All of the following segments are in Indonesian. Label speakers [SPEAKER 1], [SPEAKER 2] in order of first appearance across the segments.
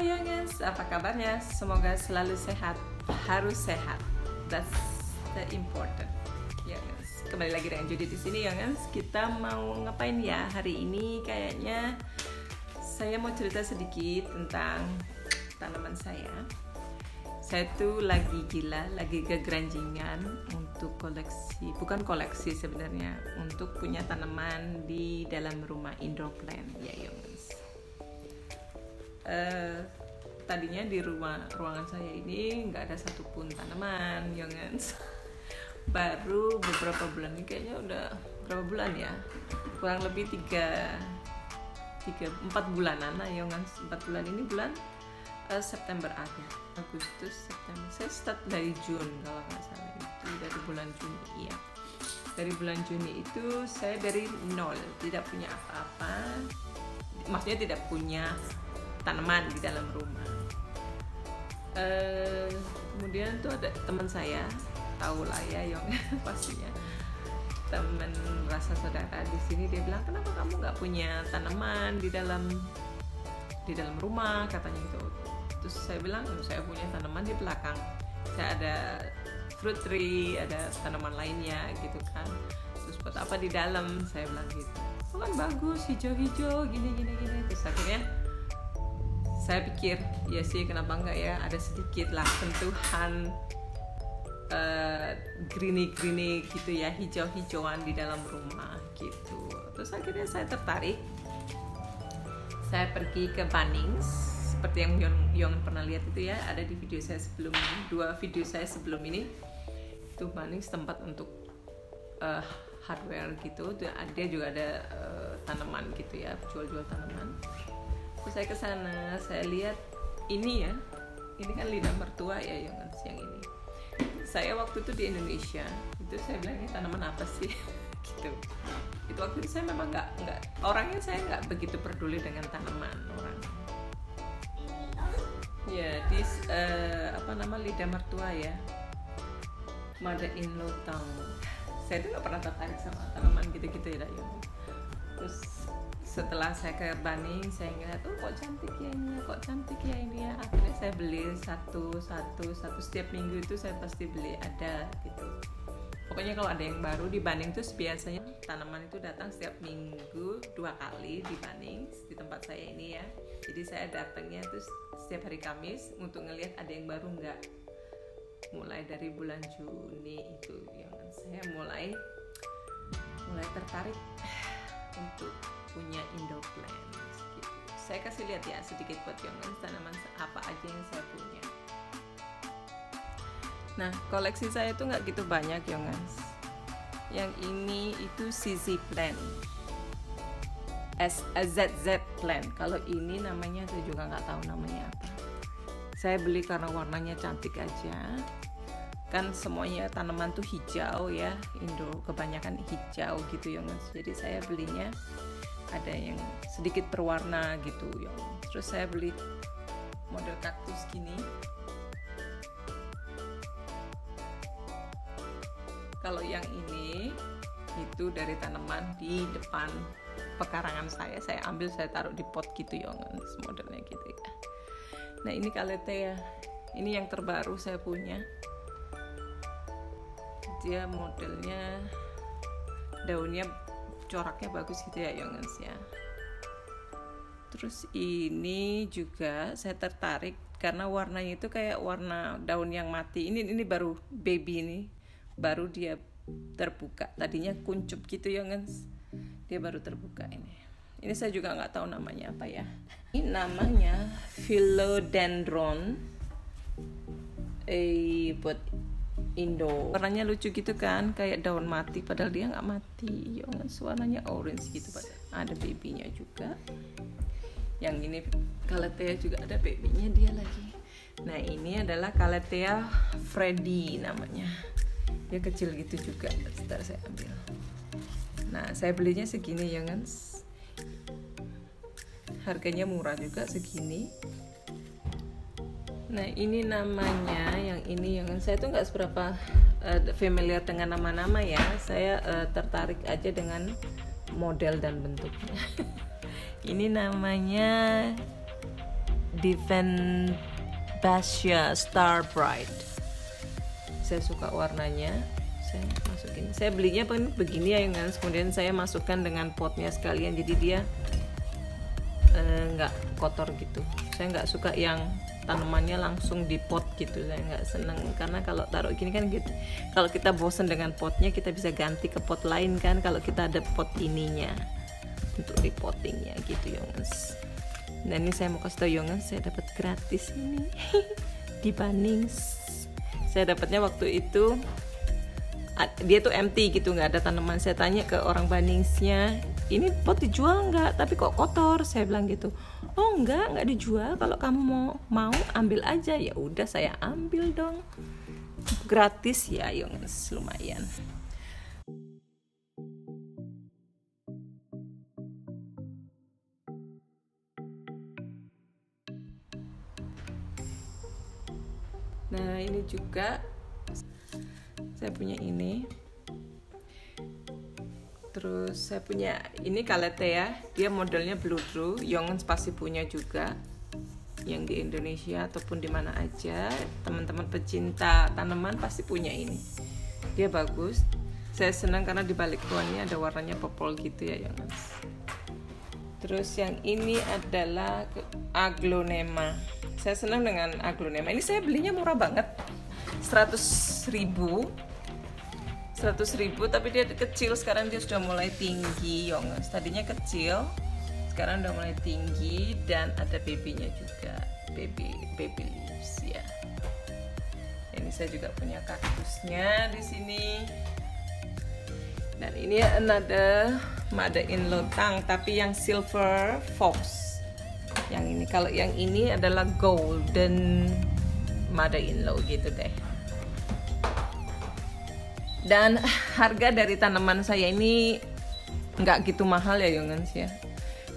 [SPEAKER 1] Youngins, apa kabarnya? Semoga selalu sehat. Harus sehat. That's the important. Youngins, kembali lagi dengan Judith di sini, Youngins. Kita mau ngapain ya hari ini? Kayaknya saya mau cerita sedikit tentang tanaman saya. Saya tuh lagi gila, lagi kegeranjingan untuk koleksi, bukan koleksi sebenarnya, untuk punya tanaman di dalam rumah, indoor plant ya, Youngins. Tadinya di ruangan saya ini nggak ada satupun tanaman, Youngins. Baru beberapa bulan ini, kayaknya udah berapa bulan ya, kurang lebih 4 bulanan lah, Youngins. 4 bulan ini bulan September, Agustus, September. Saya start dari Juni kalau nggak salah, itu dari bulan Juni ya. Dari bulan Juni itu saya dari nol, tidak punya apa-apa, maksudnya tidak punya tanaman di dalam rumah. Kemudian tuh ada teman saya, tahu lah ya, Yong, pastinya teman rasa saudara di sini. Dia bilang, kenapa kamu nggak punya tanaman di dalam rumah, katanya gitu. Terus saya bilang, saya punya tanaman di belakang, saya ada fruit tree, ada tanaman lainnya gitu kan. Terus buat apa di dalam, saya bilang gitu. Oh, kan bagus, hijau-hijau gini. Terus akhirnya saya pikir, ya sih, kenapa enggak ya, ada sedikit lah sentuhan greeny gitu ya, hijau-hijauan di dalam rumah gitu. Terus akhirnya saya tertarik. Saya pergi ke Bunnings, seperti yang Yon pernah lihat itu ya, ada di video saya sebelum ini, 2 video saya sebelum ini. Itu Bunnings tempat untuk hardware gitu. Dia juga ada tanaman gitu ya, jual tanaman. Terus saya ke sana, saya lihat ini ya, ini kan lidah mertua ya, yang ini. Saya waktu itu di Indonesia, itu saya bilang, ini tanaman apa sih? Gitu. Itu waktu itu saya memang nggak orangnya, saya nggak begitu peduli dengan tanaman orang. Ya, di lidah mertua ya, mother in law town. Saya tuh nggak pernah tertarik sama tanaman gitu ya, Terus setelah saya ke Bunnings, saya ngeliat, kok cantik ya ini ya. Akhirnya saya beli satu setiap minggu itu saya pasti beli, ada gitu. Pokoknya kalau ada yang baru di Bunnings itu biasanya tanaman itu datang setiap minggu 2 kali di Bunnings, di tempat saya ini ya. Jadi saya datangnya tuh setiap hari Kamis untuk ngelihat ada yang baru nggak. Mulai dari bulan Juni itu yang saya mulai tertarik untuk punya indoor plant gitu. Saya kasih lihat ya sedikit buat tanaman apa aja yang saya punya. Nah, koleksi saya itu nggak gitu banyak, Yongas. Yang ini itu CZ plant, ZZ plant. Kalau ini namanya saya juga nggak tahu namanya apa. Saya beli karena warnanya cantik aja. Kan semuanya tanaman tuh hijau ya, Indo kebanyakan hijau gitu, Yongas. Jadi saya belinya ada yang sedikit berwarna gitu, Yongas. Terus saya beli model kaktus gini. Kalau yang ini itu dari tanaman di depan pekarangan saya ambil, saya taruh di pot gitu, Yongas, modelnya gitu ya. Nah, ini Calathea, ini yang terbaru saya punya. Dia modelnya, daunnya coraknya bagus gitu ya, Yongas ya. Terus ini juga saya tertarik karena warnanya itu kayak warna daun yang mati. Ini baru baby, ini baru dia terbuka. Tadinya kuncup gitu, Yongas. Dia baru terbuka ini. Ini saya juga nggak tahu namanya apa ya. Ini namanya philodendron buat Indo. Warnanya lucu gitu kan, kayak daun mati, padahal dia nggak mati. Yongas, warnanya orange gitu. Ada babynya juga. Yang ini Calathea juga ada babynya dia lagi. Nah, ini adalah Calathea Freddy namanya. Dia kecil gitu juga. Sebentar saya ambil. Nah, saya belinya segini, Yongas. Harganya murah juga, segini. Nah, ini namanya, yang ini yang saya tuh nggak seberapa familiar dengan nama-nama ya. Saya tertarik aja dengan model dan bentuknya. Ini namanya Divenbatia Star Bright. Saya suka warnanya. Saya masukin. Saya belinya begini ya, guys. Kemudian saya masukkan dengan potnya sekalian, jadi dia nggak kotor gitu. Saya nggak suka yang tanamannya langsung di pot gitu, saya nggak seneng, karena kalau taruh gini kan gitu, kalau kita bosen dengan potnya kita bisa ganti ke pot lain kan, kalau kita ada pot ininya untuk repottingnya gitu ya guys. Nah ini saya mau kasih tau ya guys, saya dapat gratis ini di Bunnings. Saya dapatnya waktu itu dia tuh empty gitu, nggak ada tanaman. Saya tanya ke orang Bunningsnya, ini pot dijual nggak, tapi kok kotor, saya bilang gitu. Oh nggak dijual, kalau kamu mau ambil aja. Ya udah saya ambil dong, gratis ya guys, lumayan. Nah ini juga saya punya ini. Terus saya punya ini Calathea, dia modelnya Bludru. Yongens pasti punya juga, yang di Indonesia ataupun di mana aja. Teman-teman pecinta tanaman pasti punya ini. Dia bagus. Saya senang karena di balik pohonnya ada warnanya purple gitu ya Yongens. Terus yang ini adalah Aglonema. Saya senang dengan Aglonema. Ini saya belinya murah banget, 100.000, tapi dia kecil. Sekarang dia sudah mulai tinggi Yongens. Tadinya kecil, sekarang udah mulai tinggi dan ada babynya juga, baby leaves ya. Ini saya juga punya kaktusnya di sini. Dan ini another Made in Lotang, tapi yang silver fox. Yang ini, kalau yang ini adalah golden Made in Lo gitu deh. Dan harga dari tanaman saya ini nggak gitu mahal ya Yongens ya.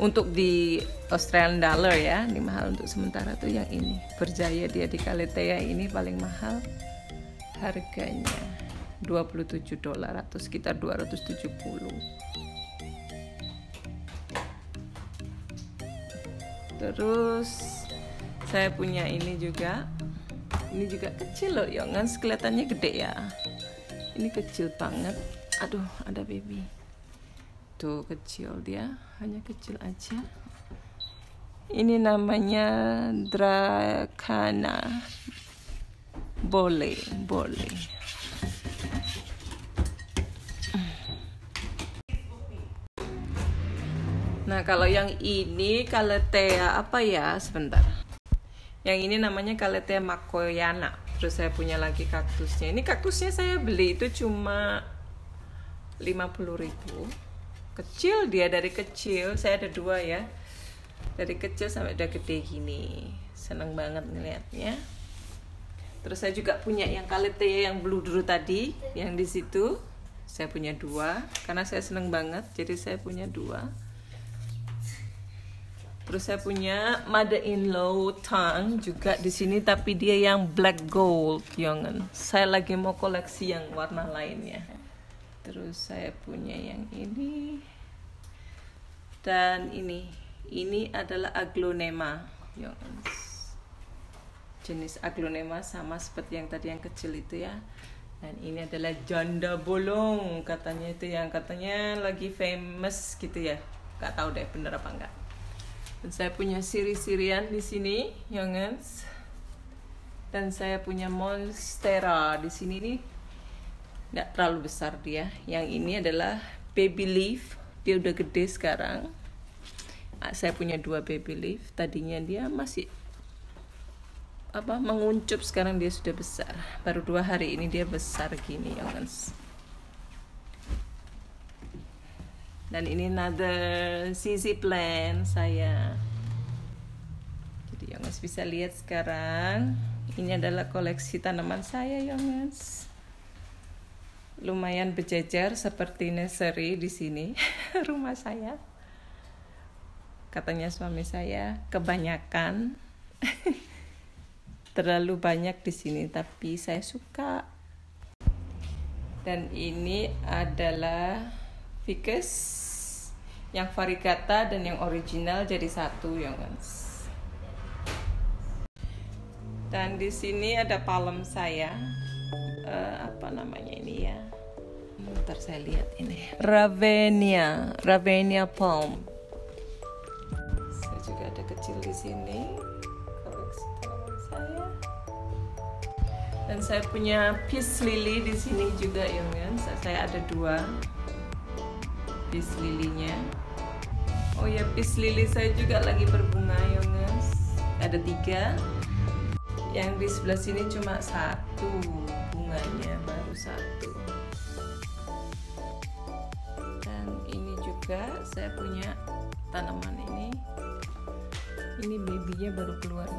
[SPEAKER 1] Untuk di Australian dollar ya, ini mahal untuk sementara tuh yang ini. Berjaya dia di Calathea ini paling mahal. Harganya $27 atau sekitar 270. Terus saya punya ini juga. Ini juga kecil loh Yongens, kelihatannya gede ya. Ini kecil banget. Aduh, ada baby. Tuh kecil dia, hanya kecil aja. Ini namanya Dracana. Boleh. Nah, kalau yang ini Calathea apa ya? Sebentar. Yang ini namanya Calathea Makoyana. Terus saya punya lagi kaktusnya. Ini kaktusnya saya beli itu cuma 50.000. Kecil dia, dari kecil. Saya ada 2 ya. Dari kecil sampai udah gede gini. Seneng banget ngeliatnya. Terus saya juga punya yang Calathea yang Bludru tadi, yang di situ. Saya punya 2 karena saya seneng banget. Jadi saya punya 2. Terus saya punya Made in Lotang juga di sini, tapi dia yang black gold Yongens. Saya lagi mau koleksi yang warna lainnya. Terus saya punya yang ini. Dan ini adalah Aglonema Yongens. Jenis Aglonema sama seperti yang tadi yang kecil itu ya. Dan ini adalah janda bolong, katanya itu yang katanya lagi famous gitu ya. Gak tahu deh bener apa enggak. Dan saya punya siri-sirian di sini, Yongens. Dan saya punya monstera di sini nih. Nggak terlalu besar dia. Yang ini adalah baby leaf. Dia udah gede sekarang. Saya punya 2 baby leaf. Tadinya dia masih menguncup, sekarang dia sudah besar. Baru 2 hari ini dia besar gini, Yongens. Dan ini another CZ plant saya. Jadi Yongens bisa lihat sekarang. Ini adalah koleksi tanaman saya Yongens. Lumayan berjejer seperti nursery di sini rumah saya. Katanya suami saya kebanyakan. Terlalu banyak di sini, tapi saya suka. Dan ini adalah ficus yang variegata dan yang original jadi satu Yongens. Dan di sini ada palem saya, apa namanya ini ya? Ntar saya lihat ini. Ravenia palm. Saya juga ada kecil di sini. Koleksi tanaman saya. Dan saya punya peace lily di sini juga ya kan. Saya ada 2 peace lilinya. Oh ya, peace lily saya juga lagi berbunga ya guys. Ada 3. Yang di sebelah sini cuma 1 bunganya, baru 1. Dan ini juga saya punya tanaman ini. Ini babynya baru keluar,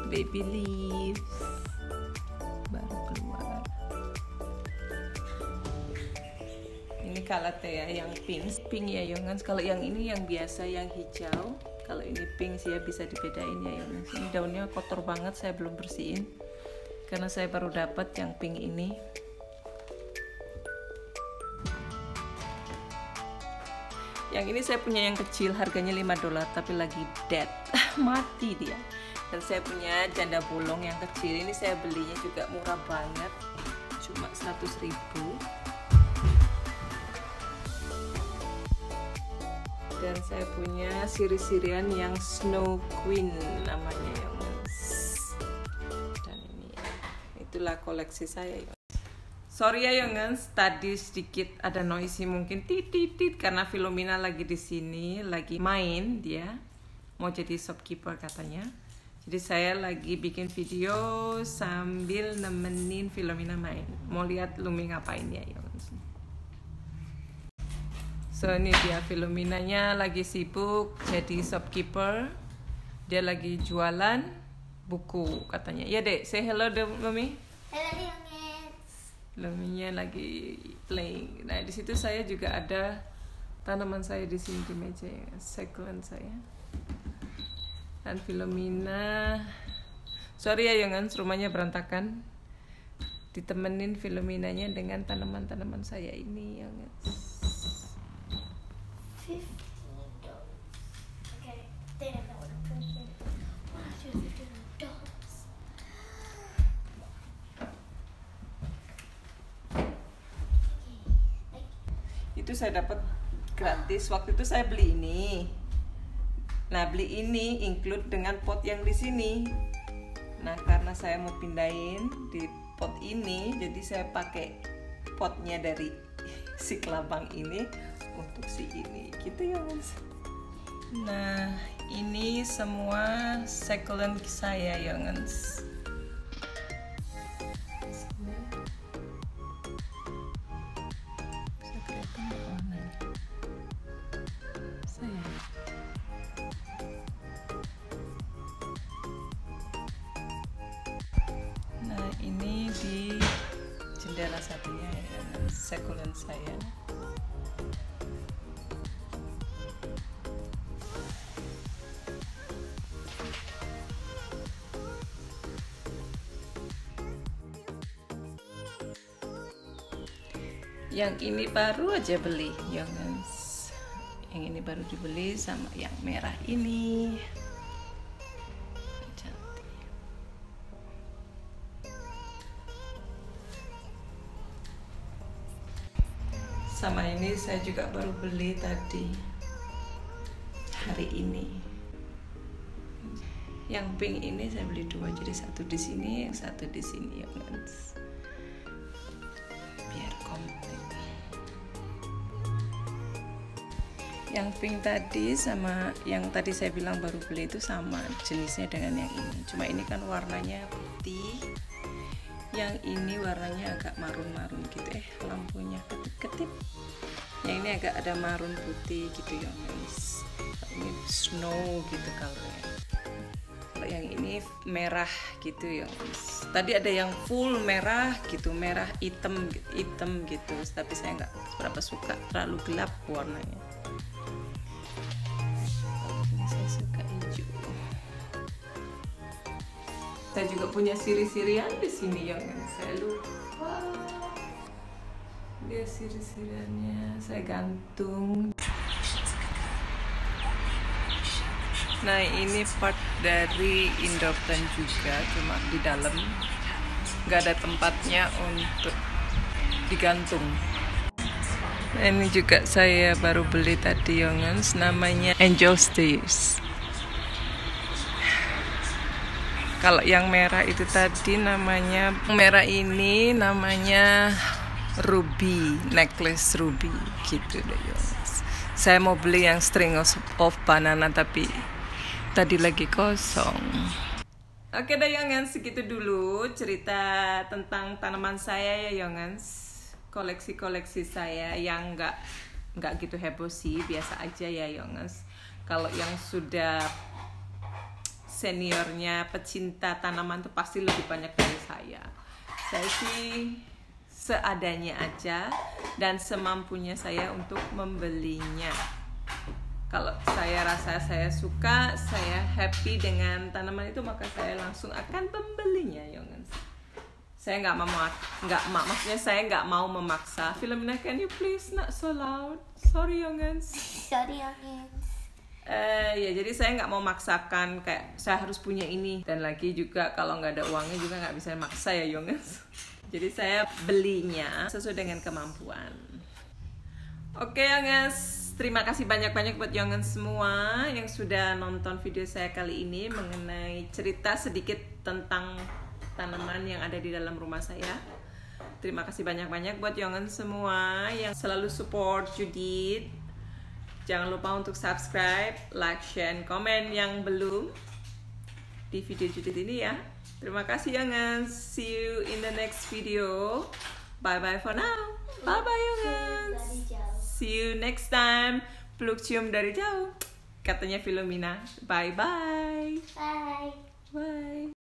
[SPEAKER 1] baby leaves baru keluar. Ini calathea yang pink ya Yongan. Kalau yang ini yang biasa yang hijau. Kalau ini pink sih ya bisa dibedain ya Yongan. Ini daunnya kotor banget, saya belum bersihin karena saya baru dapat yang pink ini. Yang ini saya punya yang kecil, harganya $5 tapi lagi dead, mati dia. Dan saya punya janda bolong yang kecil, ini saya belinya juga murah banget, cuma 100.000. Dan saya punya siri-sirian yang Snow Queen namanya ya guys. Dan ini itulah koleksi saya ya. Sorry ya Yongens, tadi sedikit ada noisy mungkin tit karena Philomena lagi di sini, lagi main dia. Mau jadi shopkeeper katanya. Jadi saya lagi bikin video sambil nemenin Philomena main. Mau lihat Lumi ngapain ya Yongens. So ini dia Philomenanya lagi sibuk jadi shopkeeper. Dia lagi jualan buku katanya. Ya Dek, say hello Lumi.
[SPEAKER 2] Hello Yongens.
[SPEAKER 1] Luminya lagi playing. Nah di situ saya juga ada tanaman saya di sini di meja ya, succulent saya. Dan Philomena, sorry ya Yongens, rumahnya berantakan. Ditemenin Philomenanya dengan tanaman-tanaman saya ini Yongens.
[SPEAKER 2] $50. Okay, they don't know what I'm drinking. $150.
[SPEAKER 1] Itu saya dapat gratis. Waktu itu saya beli ini. Nah, beli ini include dengan pot yang di sini. Nah, karena saya mau pindahin di pot ini, jadi saya pakai potnya dari si kelabang ini untuk si ini. Gitu ya, Mas. Nah, ini semua succulent saya, ya, Mas. Nah ini di jendela satunya ya, succulent saya. Yang ini baru aja beli, Yongens. Yang ini baru dibeli sama yang merah ini. Sama ini saya juga baru beli tadi hari ini. Yang pink ini saya beli 2, jadi satu di sini, yang satu di sini ya guys. Biar komplit. Yang pink tadi sama yang tadi saya bilang baru beli itu sama jenisnya dengan yang ini. Cuma ini kan warnanya putih. Yang ini warnanya agak marun-marun gitu, lampunya ketip-ketip. Yang ini agak ada marun putih gitu ya guys. Ini snow gitu kalaunya. Kalau yang ini merah gitu ya guys. Tadi ada yang full merah gitu, merah hitam gitu. Tapi saya nggak seberapa suka, terlalu gelap warnanya. Ini saya suka hijau. Saya juga punya siri-sirian di sini ya kan. Saya lupa. Dia siri-siriannya saya gantung. Nah ini part dari indoor plant juga, cuma di dalam nggak ada tempatnya untuk digantung. Nah, ini juga saya baru beli tadi Yongens, namanya Angel Stairs. Kalau yang merah itu tadi namanya, merah ini namanya ruby, necklace ruby gitu deh Yongens. Saya mau beli yang string of banana tapi tadi lagi kosong. Oke deh Yongens, segitu dulu cerita tentang tanaman saya ya Yongens. Koleksi-koleksi saya yang nggak gitu heboh sih, biasa aja ya Yongens. Kalau yang sudah seniornya pecinta tanaman tuh pasti lebih banyak dari saya. Saya sih seadanya aja dan semampunya saya untuk membelinya. Kalau saya rasa saya suka, saya happy dengan tanaman itu, maka saya langsung akan membelinya Yongens. Saya maksudnya saya nggak mau memaksa. Filomena, can you please not so loud? Sorry Yongens.
[SPEAKER 2] Sorry Yongens.
[SPEAKER 1] Ya jadi saya nggak mau maksakan kayak saya harus punya ini, dan lagi juga kalau nggak ada uangnya juga nggak bisa maksa ya Yongens. Jadi saya belinya sesuai dengan kemampuan. Oke Yongens, terima kasih banyak-banyak buat Yongens semua yang sudah nonton video saya kali ini mengenai cerita sedikit tentang tanaman yang ada di dalam rumah saya. Terima kasih banyak-banyak buat Yongens semua yang selalu support Judith. Jangan lupa untuk subscribe, like, share, and comment yang belum di video Judith ini ya. Terima kasih Yongens. See you in the next video. Bye-bye for now. Bye-bye Yongens. See you next time. Peluk cium dari jauh. Katanya Filomena. Bye-bye.
[SPEAKER 2] Bye.
[SPEAKER 1] Bye.